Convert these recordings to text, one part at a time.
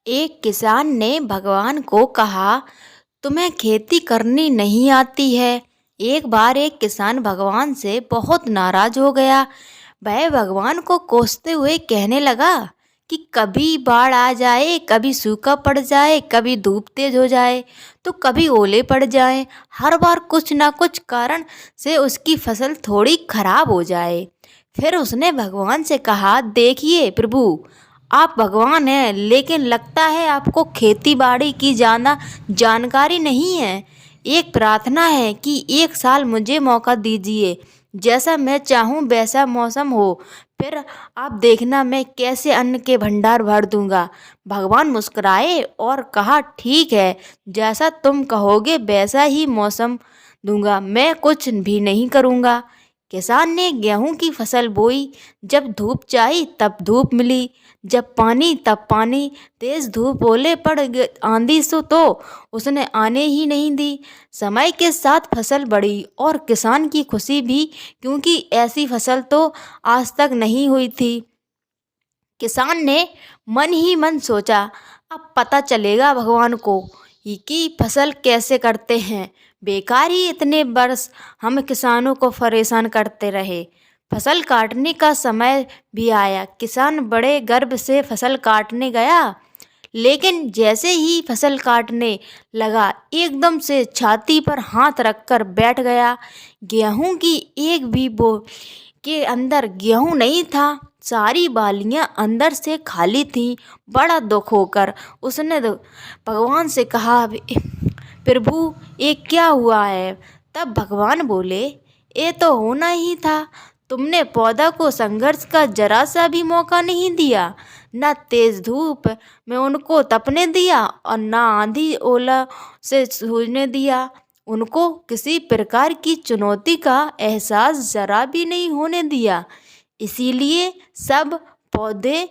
एक किसान ने भगवान को कहा, तुम्हें खेती करनी नहीं आती है। एक बार एक किसान भगवान से बहुत नाराज हो गया। वह भगवान को कोसते हुए कहने लगा कि कभी बाढ़ आ जाए, कभी सूखा पड़ जाए, कभी धूप तेज हो जाए, तो कभी ओले पड़ जाएं। हर बार कुछ ना कुछ कारण से उसकी फसल थोड़ी खराब हो जाए। फिर उसने भगवान से कहा, देखिए प्रभु, आप भगवान हैं, लेकिन लगता है आपको खेती बाड़ी की ज़्यादा जानकारी नहीं है। एक प्रार्थना है कि एक साल मुझे मौका दीजिए, जैसा मैं चाहूँ वैसा मौसम हो, फिर आप देखना मैं कैसे अन्न के भंडार भर दूंगा। भगवान मुस्कुराए और कहा, ठीक है, जैसा तुम कहोगे वैसा ही मौसम दूंगा, मैं कुछ भी नहीं करूँगा। किसान ने गेहूं की फसल बोई। जब धूप चाहिए तब धूप मिली, जब पानी तब पानी। तेज धूप ओले पड़ आंधी सो तो उसने आने ही नहीं दी। समय के साथ फसल बढ़ी और किसान की खुशी भी, क्योंकि ऐसी फसल तो आज तक नहीं हुई थी। किसान ने मन ही मन सोचा, अब पता चलेगा भगवान को कि फसल कैसे करते हैं। बेकार ही इतने वर्ष हम किसानों को परेशान करते रहे। फसल काटने का समय भी आया। किसान बड़े गर्व से फसल काटने गया, लेकिन जैसे ही फसल काटने लगा एकदम से छाती पर हाथ रखकर बैठ गया। गेहूं की एक भी बो के अंदर गेहूं नहीं था। सारी बालियां अंदर से खाली थीं। बड़ा दुख होकर उसने भगवान से कहा, प्रभु ये क्या हुआ है। तब भगवान बोले, ये तो होना ही था। तुमने पौधा को संघर्ष का जरा सा भी मौका नहीं दिया। न तेज धूप में उनको तपने दिया और न आंधी ओला से सूझने दिया। उनको किसी प्रकार की चुनौती का एहसास जरा भी नहीं होने दिया। इसीलिए सब पौधे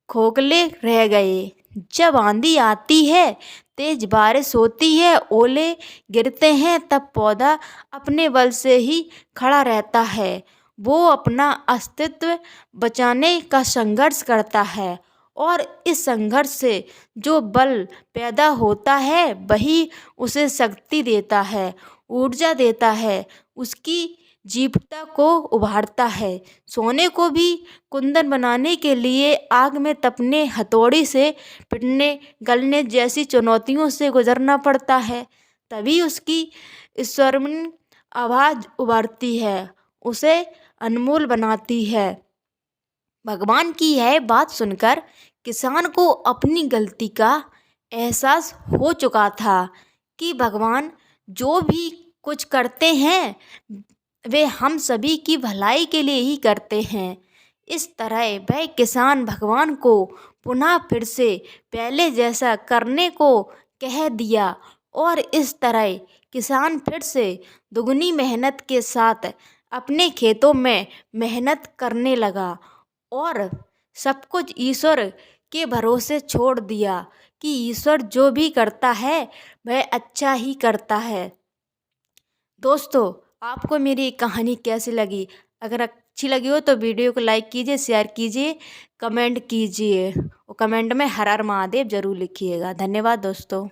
खोखले रह गए। जब आंधी आती है, तेज बारिश होती है, ओले गिरते हैं, तब पौधा अपने बल से ही खड़ा रहता है। वो अपना अस्तित्व बचाने का संघर्ष करता है, और इस संघर्ष से जो बल पैदा होता है वही उसे शक्ति देता है, ऊर्जा देता है, उसकी जीवटता को उभारता है। सोने को भी कुंदन बनाने के लिए आग में तपने, हथौड़ी से पिटने, गलने जैसी चुनौतियों से गुजरना पड़ता है। तभी उसकी स्वर्णिम आवाज उभरती है, उसे अनमोल बनाती है। भगवान की यह बात सुनकर किसान को अपनी गलती का एहसास हो चुका था कि भगवान जो भी कुछ करते हैं वे हम सभी की भलाई के लिए ही करते हैं। इस तरह वह किसान भगवान को पुनः फिर से पहले जैसा करने को कह दिया, और इस तरह किसान फिर से दुगनी मेहनत के साथ अपने खेतों में मेहनत करने लगा और सब कुछ ईश्वर के भरोसे छोड़ दिया कि ईश्वर जो भी करता है वह अच्छा ही करता है। दोस्तों, आपको मेरी कहानी कैसी लगी? अगर अच्छी लगी हो तो वीडियो को लाइक कीजिए, शेयर कीजिए, कमेंट कीजिए, और कमेंट में हर हर महादेव जरूर लिखिएगा। धन्यवाद दोस्तों।